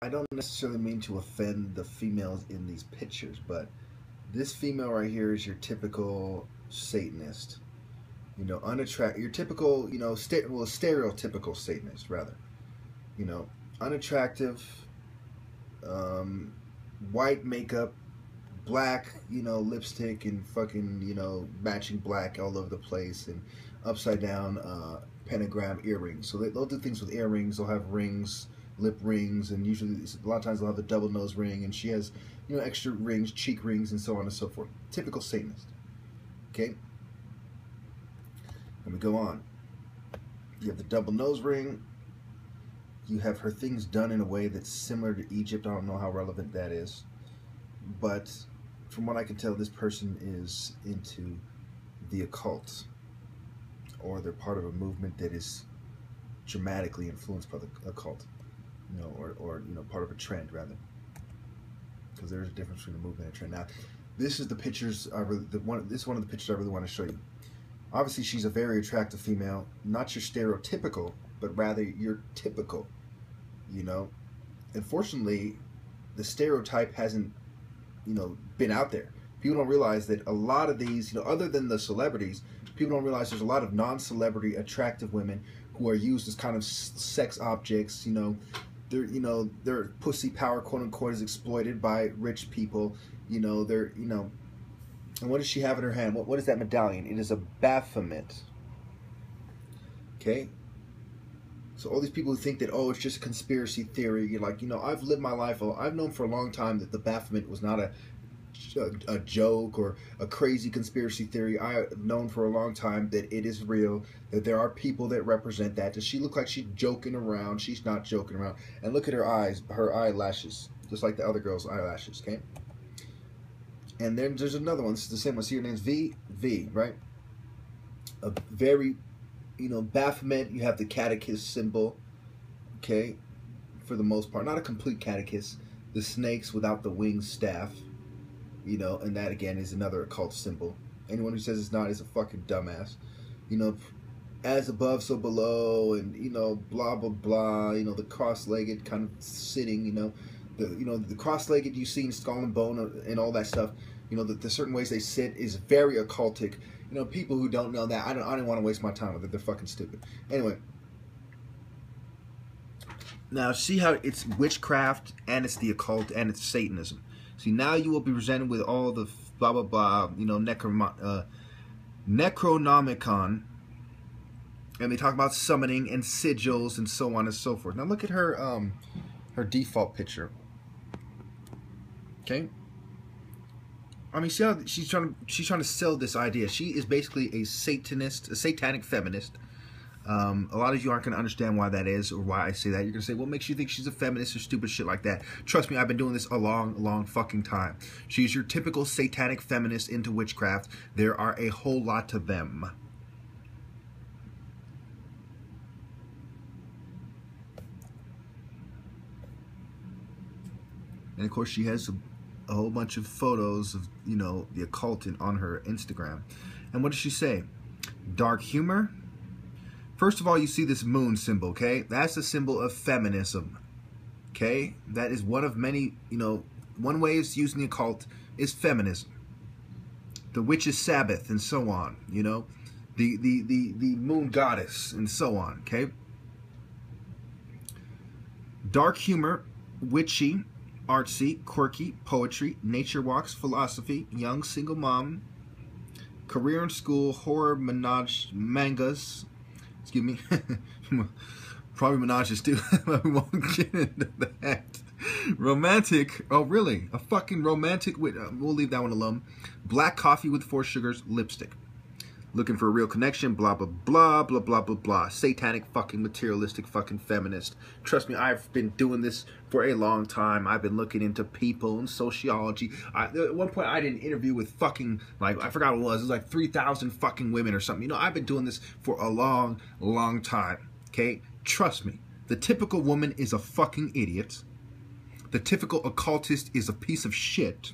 I don't necessarily mean to offend the females in these pictures, but this female right here is your typical Satanist. You know, your typical, you know, stereotypical Satanist, rather. You know, unattractive, white makeup, black, you know, lipstick and fucking, you know, matching black all over the place, and upside down pentagram earrings. So they'll do things with earrings. They'll have rings, lip rings, and usually a lot of times they'll have the double nose ring, and she has, you know, extra rings, cheek rings, and so on and so forth. Typical Satanist. Okay? Let me go on. You have the double nose ring. You have her things done in a way that's similar to Egypt. I don't know how relevant that is. But from what I can tell, this person is into the occult, or they're part of a movement that is dramatically influenced by the occult, you know, or you know, part of a trend rather, because there's a difference between a movement and a trend. Now, this is the pictures. This is one of the pictures I really want to show you. Obviously, she's a very attractive female, not your stereotypical, but rather your typical. You know, unfortunately, the stereotype hasn't, you know, been out there. People don't realize that a lot of these, you know, other than the celebrities, people don't realize there's a lot of non-celebrity attractive women who are used as kind of sex objects. You know, their pussy power, quote unquote, is exploited by rich people. You know, and what does she have in her hand? What is that medallion? It is a baphomet. Okay. So all these people who think that, oh, it's just a conspiracy theory, you're like, you know, I've lived my life. I've known for a long time that the baphomet was not a joke or a crazy conspiracy theory. I've known for a long time that it is real, that there are people that represent that. Does she look like she's joking around? She's not joking around. And look at her eyes, her eyelashes, just like the other girl's eyelashes, okay? And then there's another one. This is the same one. See, her name's V, right? A very, you know, Baphomet. You have the catechist symbol, okay? For the most part, not a complete catechist. The snakes without the winged staff, you know, and that again is another occult symbol. Anyone who says it's not is a fucking dumbass. You know, as above, so below, and you know, blah blah blah. You know, the cross-legged kind of sitting. You know, the cross-legged you see in Skull and Bone and all that stuff. You know, the certain ways they sit is very occultic. You know, people who don't know that, I don't want to waste my time with it. They're fucking stupid. Anyway, now see how it's witchcraft and it's the occult and it's Satanism. See, now you will be presented with all the blah blah blah. You know, Necronomicon, and they talk about summoning and sigils and so on and so forth. Now look at her her default picture. Okay. I mean, see how she's trying to sell this idea. She is basically a Satanist, a satanic feminist. A lot of you aren't going to understand why that is or why I say that. You're going to say, what makes you think she's a feminist or stupid shit like that? Trust me, I've been doing this a long fucking time. She's your typical satanic feminist into witchcraft. There are a whole lot of them. And of course, she has a whole bunch of photos of, you know, the occultant on her Instagram. And what does she say? Dark humor. First of all, you see this moon symbol, okay? That's the symbol of feminism, okay? That is one of many, you know, one way of using the occult is feminism. The witch's Sabbath and so on, you know? The moon goddess and so on, okay? Dark humor, witchy, artsy, quirky, poetry, nature walks, philosophy, young single mom, career in school, horror, mangas, excuse me, probably menages too, but we won't get into that. Romantic, oh really, a fucking romantic, we'll leave that one alone. Black coffee with 4 sugars, lipstick. Looking for a real connection, blah, blah, blah, blah, blah, blah, blah. Satanic, fucking materialistic, fucking feminist. Trust me, I've been doing this for a long time. I've been looking into people and sociology. At one point, I did an interview with fucking, like, I forgot what it was like 3,000 fucking women or something. You know, I've been doing this for a long time, okay? Trust me, the typical woman is a fucking idiot. The typical occultist is a piece of shit.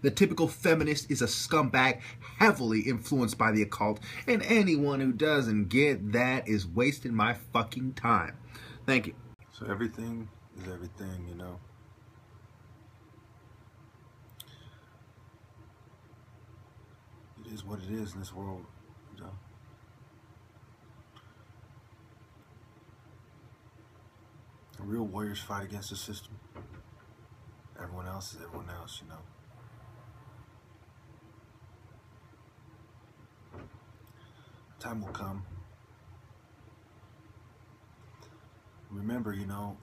The typical feminist is a scumbag heavily influenced by the occult, and anyone who doesn't get that is wasting my fucking time. Thank you. So everything is everything, you know. what it is in this world, you know. The real warriors fight against the system. Everyone else is everyone else, you know. Time will come. Remember, you know,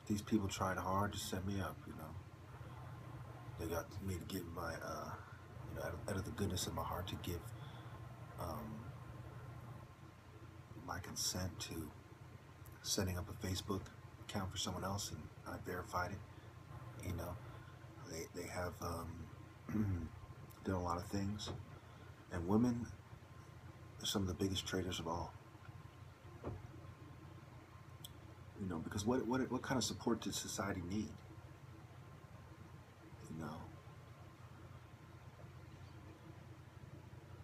these people tried hard to set me up, you know. They got me to give my, you know, out of the goodness of my heart, to give my consent to setting up a Facebook account for someone else, and I verified it. You know, they have done a lot of things, and women are some of the biggest traitors of all. You know, because what kind of support does society need? You know,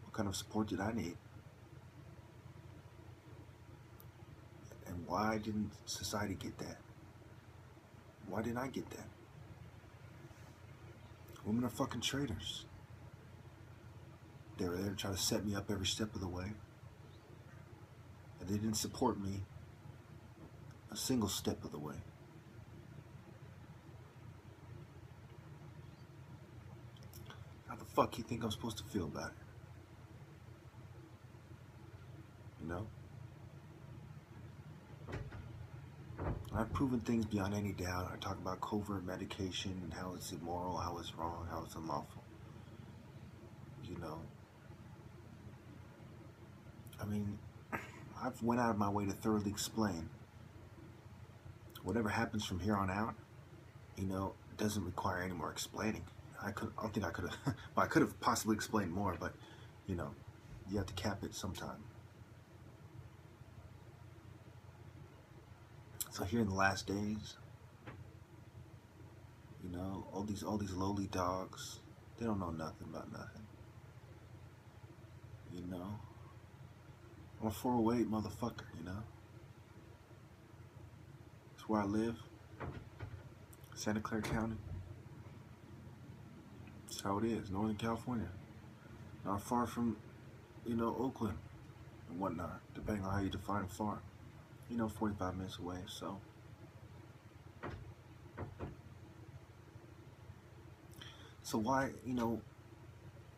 what kind of support did I need? And why didn't society get that? Why didn't I get that? Women are fucking traitors. They were there to try to set me up every step of the way, and they didn't support me a single step of the way. How the fuck you think I'm supposed to feel about it? You know? I've proven things beyond any doubt. I talk about covert medication and how it's immoral, how it's wrong, how it's unlawful. You know? I mean, I've went out of my way to thoroughly explain whatever happens from here on out, you know, doesn't require any more explaining. I don't think I could have, but I could have possibly explained more, but, you know, you have to cap it sometime. So here in the last days, you know, all these lowly dogs, they don't know nothing about nothing. You know? I'm a 408 motherfucker, you know? It's where I live. Santa Clara County. That's how it is, Northern California. Not far from, you know, Oakland and whatnot, depending on how you define far. You know, 45 minutes away, so. So why, you know,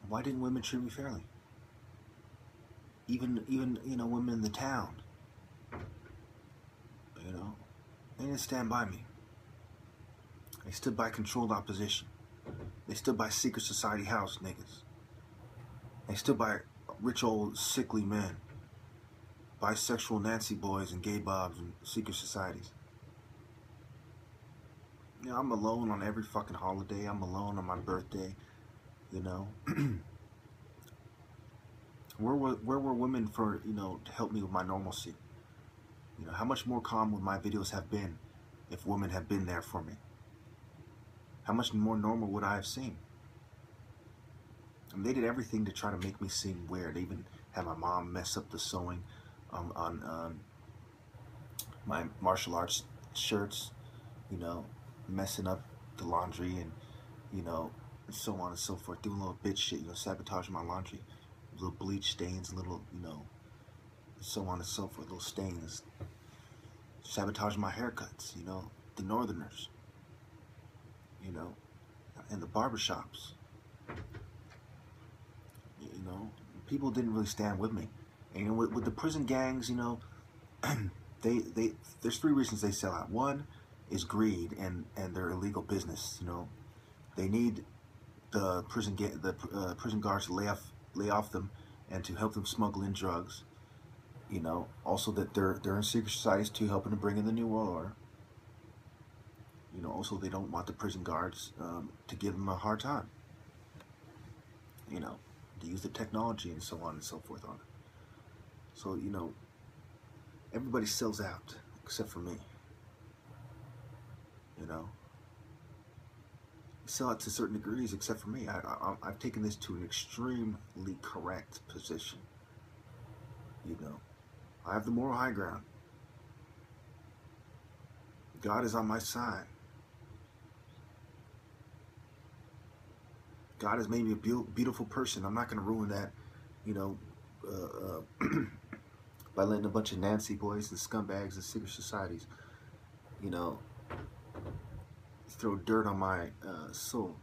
why didn't women treat me fairly? Even, you know, women in the town, you know, they didn't stand by me. They stood by controlled opposition. They stood by secret society house niggas. They stood by rich old sickly men, bisexual Nancy boys and gay bobs and secret societies. You know, I'm alone on every fucking holiday. I'm alone on my birthday, you know. Where were women for, you know, to help me with my normalcy? You know, how much more calm would my videos have been if women had been there for me? How much more normal would I have seemed? And they did everything to try to make me seem weird. They even had my mom mess up the sewing on my martial arts shirts, you know, messing up the laundry and, you know, and so on and so forth, doing little bitch shit, you know, sabotaging my laundry. Little bleach stains, little, you know, so on and so forth, little stains. Sabotaging my haircuts, you know, the Northerners, you know, and the barbershops. You know, people didn't really stand with me. And, you know, with the prison gangs, you know, there's 3 reasons they sell out. One is greed and their illegal business. You know, they need the prison guards to lay off them and to help them smuggle in drugs. You know, also that they're in secret societies too, helping to bring in the New World Order. You know, also they don't want the prison guards to give them a hard time. You know, to use the technology and so on and so forth on it. So, you know, everybody sells out except for me. You know, sell out to certain degrees except for me. I've taken this to an extremely correct position. You know, I have the moral high ground. God is on my side. God has made me a beautiful person. I'm not going to ruin that, you know, by letting a bunch of Nancy boys and scumbags and secret societies, you know, throw dirt on my soul.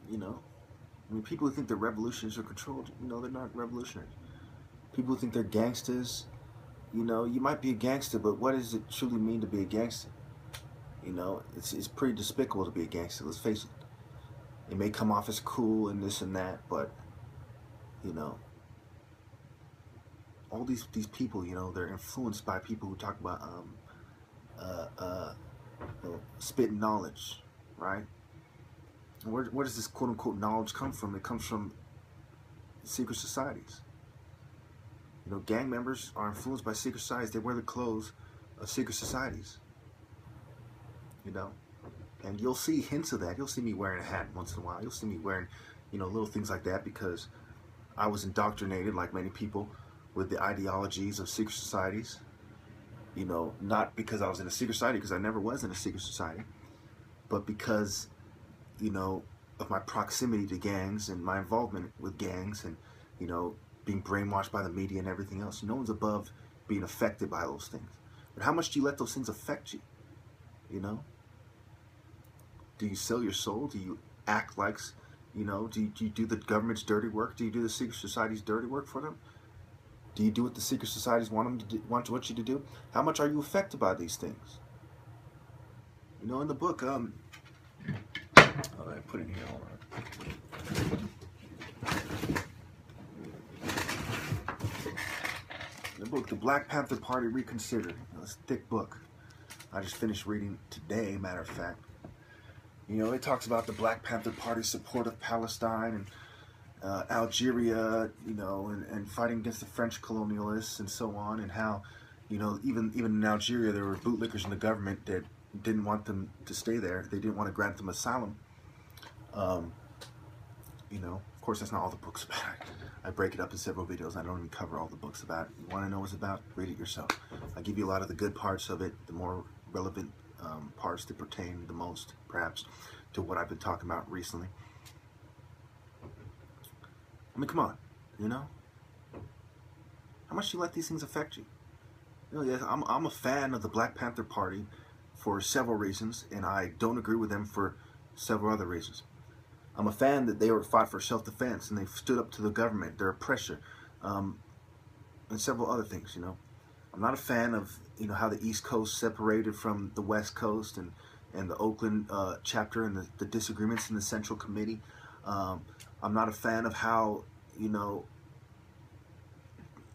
You know, I mean, people who think they're revolutionaries are controlled, you know, they're not revolutionaries. People who think they're gangsters, you know, you might be a gangster, but what does it truly mean to be a gangster? You know, it's pretty despicable to be a gangster, let's face it. It may come off as cool and this and that, but, you know, all these people, you know, they're influenced by people who talk about spitting knowledge, right? And where does this quote-unquote knowledge come from? It comes from secret societies. You know, gang members are influenced by secret societies. They wear the clothes of secret societies. You know, and you'll see hints of that. You'll see me wearing a hat once in a while. You'll see me wearing, you know, little things like that because I was indoctrinated, like many people, with the ideologies of secret societies. You know, not because I was in a secret society, because I never was in a secret society, but because, you know, of my proximity to gangs and my involvement with gangs and, you know, being brainwashed by the media and everything else. No one's above being affected by those things. But how much do you let those things affect you? You know? Do you sell your soul? Do you act like, you know, do you do the government's dirty work? Do you do the secret society's dirty work for them? Do you do what the secret societies want them to do, want you to do? How much are you affected by these things? You know, in the book, oh, I put it here. Hold on. The book, The Black Panther Party Reconsidered. It's a thick book. I just finished reading today, matter of fact. You know, it talks about the Black Panther Party's support of Palestine and Algeria, you know, and fighting against the French colonialists and so on, and how, you know, even in Algeria there were bootlickers in the government that didn't want them to stay there. They didn't want to grant them asylum. You know, of course, that's not all the book's about. I break it up in several videos. I don't even cover all the books about it. You want to know what it's about? Read it yourself. I give you a lot of the good parts of it, the more relevant parts that pertain the most, perhaps, to what I've been talking about recently. I mean, come on, you know? How much do you let these things affect you? You know, yes, I'm a fan of the Black Panther Party for several reasons, and I don't agree with them for several other reasons. I'm a fan that they were fought for self-defense, and they stood up to the government, their oppressor, and several other things, you know. I'm not a fan of, you know, how the East Coast separated from the West Coast and the Oakland chapter and the disagreements in the Central Committee. I'm not a fan of how, you know,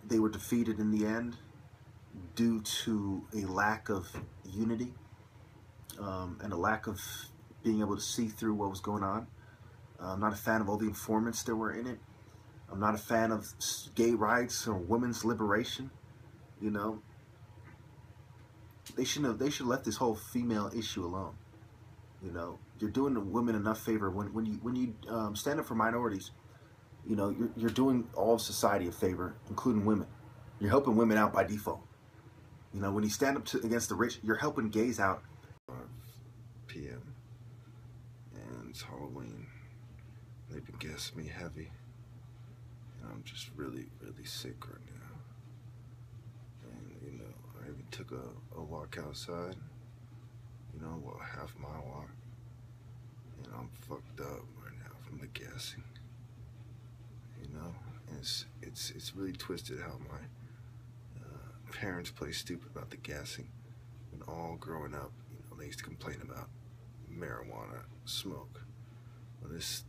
they were defeated in the end due to a lack of unity and a lack of being able to see through what was going on. I'm not a fan of all the informants that were in it. I'm not a fan of gay rights or women's liberation. You know, they should have left this whole female issue alone. You know, you're doing the women enough favor when you stand up for minorities. You know, you're doing all of society a favor, including women. You're helping women out by default. You know, when you stand up against the rich, you're helping gays out. 5 p.m. and it's Halloween. They've been gassing me heavy, and I'm just really sick right now. And you know, I even took a walk outside. You know, well, half-mile walk, and I'm fucked up right now from the gassing. You know, and it's really twisted how my parents play stupid about the gassing. When all growing up, you know, they used to complain about marijuana smoke. Well, these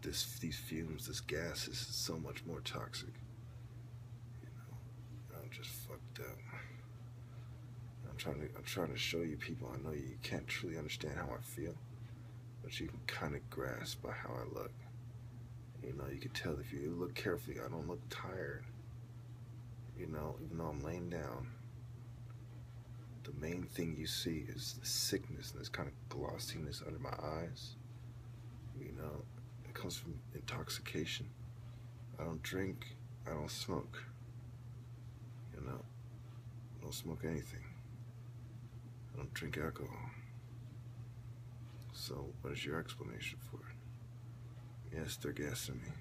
fumes, this gas is so much more toxic. You know, I'm just fucked up. I'm trying to show you people. I know you can't truly understand how I feel, but you can kind of grasp by how I look. You know, you can tell if you look carefully, I don't look tired. You know, even though I'm laying down, the main thing you see is the sickness and this kind of glossiness under my eyes. You know, it comes from intoxication. I don't drink, I don't smoke. You know, I don't smoke anything. I don't drink alcohol. So what is your explanation for it? Yes, they're gassing me.